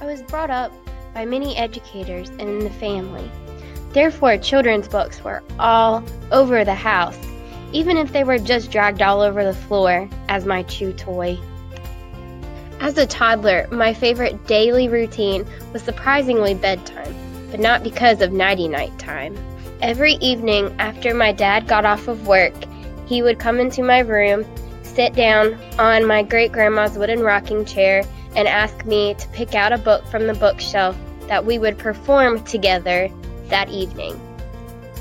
I was brought up by many educators in the family. Therefore, children's books were all over the house, even if they were just dragged all over the floor as my chew toy. As a toddler, my favorite daily routine was surprisingly bedtime, but not because of nighty-night time. Every evening after my dad got off of work, he would come into my room, sit down on my great-grandma's wooden rocking chair, and ask me to pick out a book from the bookshelf that we would perform together that evening.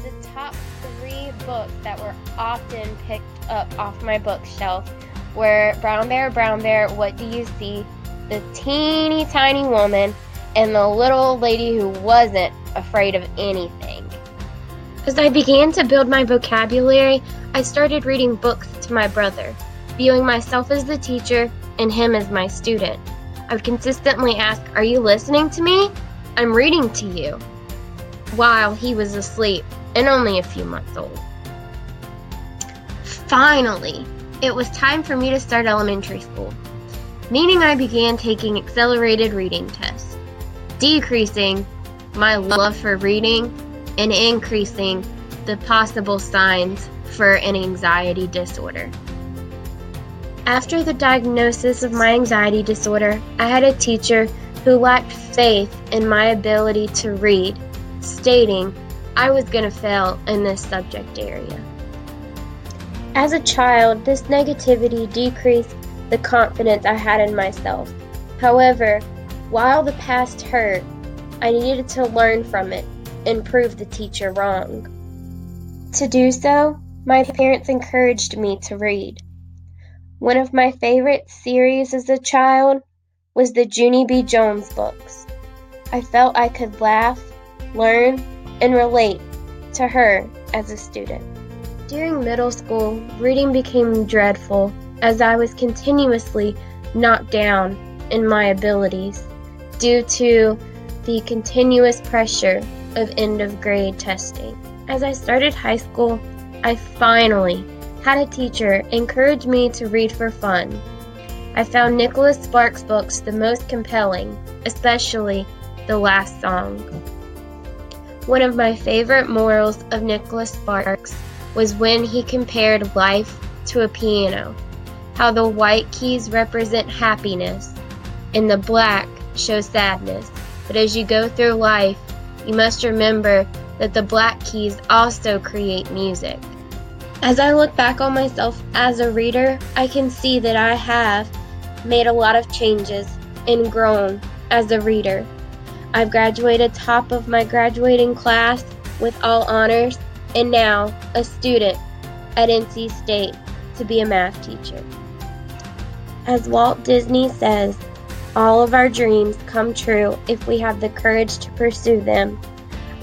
The top 3 books that were often picked up off my bookshelf were Brown Bear, What Do You See?, The Teeny Tiny Woman, and The Little Lady Who Wasn't Afraid of Anything. As I began to build my vocabulary, I started reading books to my brother, viewing myself as the teacher and him as my student. I would consistently ask, "Are you listening to me? I'm reading to you," while he was asleep and only a few months old. Finally, it was time for me to start elementary school, meaning I began taking accelerated reading tests, decreasing my love for reading and increasing the possible signs for an anxiety disorder. After the diagnosis of my anxiety disorder, I had a teacher who lacked faith in my ability to read, stating I was going to fail in this subject area. As a child, this negativity decreased the confidence I had in myself. However, while the past hurt, I needed to learn from it and prove the teacher wrong. To do so, my parents encouraged me to read. One of my favorite series as a child was the Junie B. Jones books. I felt I could laugh, learn, and relate to her as a student. During middle school, reading became dreadful as I was continuously knocked down in my abilities due to the continuous pressure of end-of-grade testing. As I started high school, I finally had a teacher encourage me to read for fun. I found Nicholas Sparks' books the most compelling, especially The Last Song. One of my favorite morals of Nicholas Sparks was when he compared life to a piano, how the white keys represent happiness and the black show sadness. But as you go through life, you must remember that the black keys also create music. As I look back on myself as a reader, I can see that I have made a lot of changes and grown as a reader. I've graduated top of my graduating class with all honors and now a student at NC State to be a math teacher. As Walt Disney says, all of our dreams come true if we have the courage to pursue them.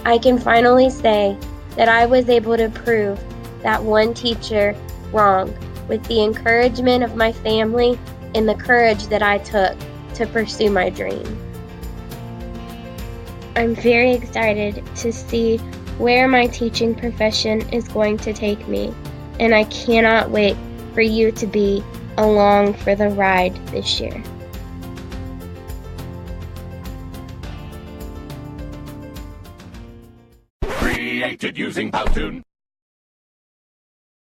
I can finally say that I was able to prove that one teacher wrong with the encouragement of my family and the courage that I took to pursue my dream. I'm very excited to see where my teaching profession is going to take me, and I cannot wait for you to be along for the ride this year. Created using Powtoon.